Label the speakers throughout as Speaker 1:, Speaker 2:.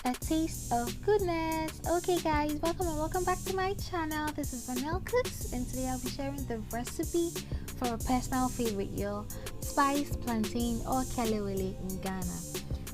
Speaker 1: a taste of goodness. Okay guys, welcome back to my channel. This is Vanel Cooks, and today I'll be sharing the recipe for a personal favorite, y'all, spiced plantain or Kelewele in Ghana.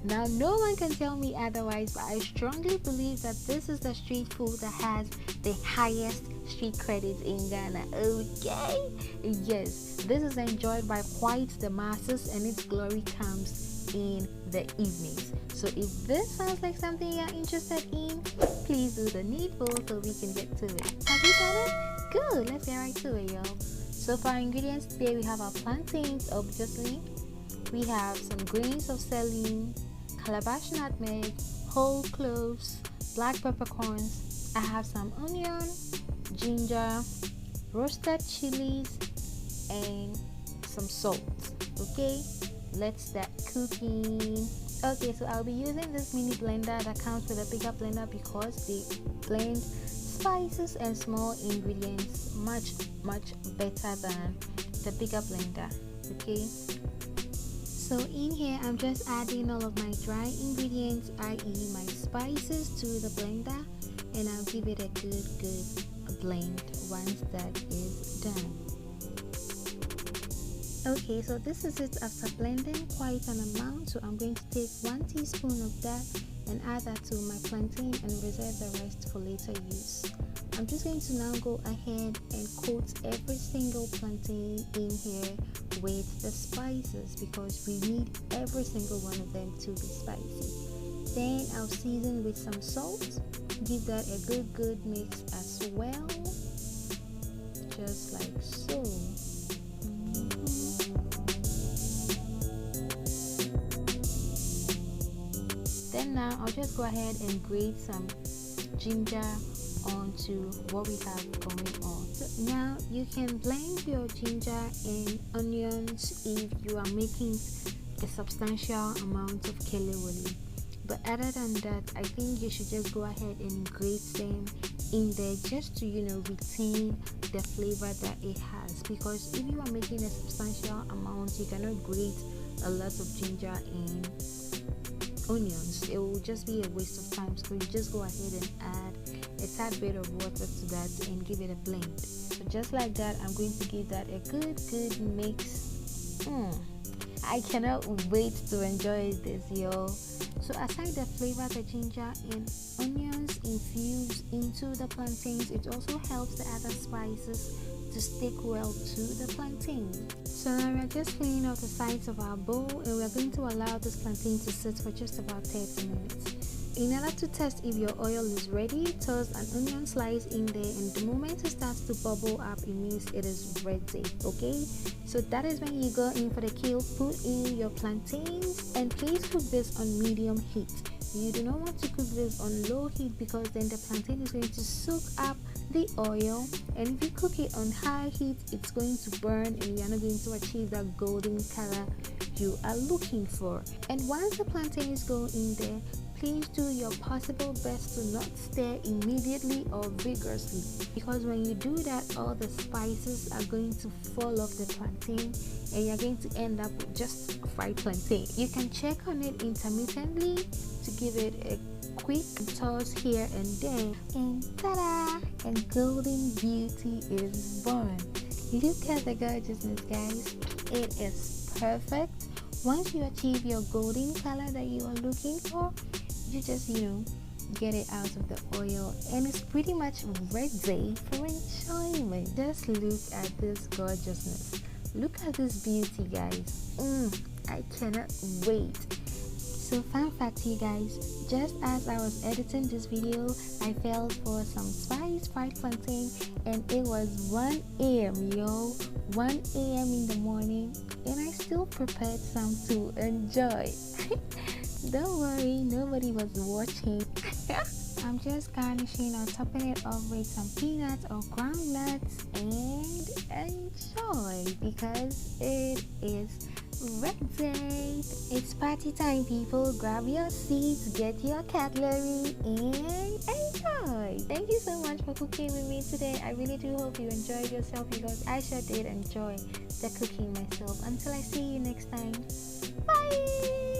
Speaker 1: Now no one can tell me otherwise, but I strongly believe that this is the street food that has the highest street credit in Ghana. Okay, yes, this is enjoyed by quite the masses, and its glory comes in the evenings. So if this sounds like something you're interested in, please do the needful so we can get to it. Have you done it? Good, let's get right to it, y'all. So for our ingredients today, we have our plantains, obviously. We have some grains of Selim, Calabash nutmeg, whole cloves, black peppercorns. I have some onion, ginger, roasted chilies, and some salt. Okay, let's start cooking. Okay, so I'll be using this mini blender that comes with a bigger blender because they blend spices and small ingredients much better than the bigger blender. Okay, so in here I'm just adding all of my dry ingredients, i.e. my spices, to the blender, and I'll give it a good blend once that is done. Okay, so this is it after blending quite an amount, so I'm going to take 1 teaspoon of that and add that to my plantain and reserve the rest for later use. I'm just going to now go ahead and coat every single plantain in here with the spices because we need every single one of them to be spicy. Then I'll season with some salt, give that a good mix as well, just like so. Then now I'll just go ahead and grate some ginger onto what we have going on. So now you can blend your ginger and onions if you are making a substantial amount of kelewele. But other than that, I think you should just go ahead and grate them in there just to, retain the flavor that it has. Because if you are making a substantial amount, you cannot grate a lot of ginger and onions. It will just be a waste of time. So you just go ahead and add a tad bit of water to that and give it a blend. So just like that, I'm going to give that a good mix. I cannot wait to enjoy this, y'all. So aside the flavor the ginger and onions infuse into the plantains, it also helps the other spices to stick well to the plantain. So now we're just cleaning off the sides of our bowl, and we're going to allow this plantain to sit for just about 30 minutes. In order to test if your oil is ready, toss an onion slice in there, and the moment it starts to bubble up, it means it is ready. Okay, so that is when you go in for the kill. Put in your plantains and please cook this on medium heat. You do not want to cook this on low heat because then the plantain is going to soak up the oil, and if you cook it on high heat, it's going to burn and you're not going to achieve that golden color you are looking for. And once the plantains go in there, please do your possible best to not stir immediately or vigorously, because when you do that, all the spices are going to fall off the plantain and you're going to end up with just fried plantain. You can check on it intermittently to give it a quick toss here and there, and ta-da! And golden beauty is born. Look at the gorgeousness, guys. It is perfect. Once you achieve your golden color that you are looking for, you just get it out of the oil and it's pretty much ready for enjoyment. Just look at this gorgeousness. Look at this beauty, guys. I cannot wait. So fun fact, you guys, just as I was editing this video, I fell for some spiced fried plantain, and it was 1 a.m. yo, 1 a.m. in the morning, and I still prepared some to enjoy. Don't worry, nobody was watching. I'm just garnishing or topping it off with some peanuts or ground nuts and enjoy because it is ready. It's party time, people. Grab your seats, get your cutlery, and enjoy. Thank you so much for cooking with me today. I really do hope you enjoyed yourself because I sure did enjoy the cooking myself. Until I see you next time, bye.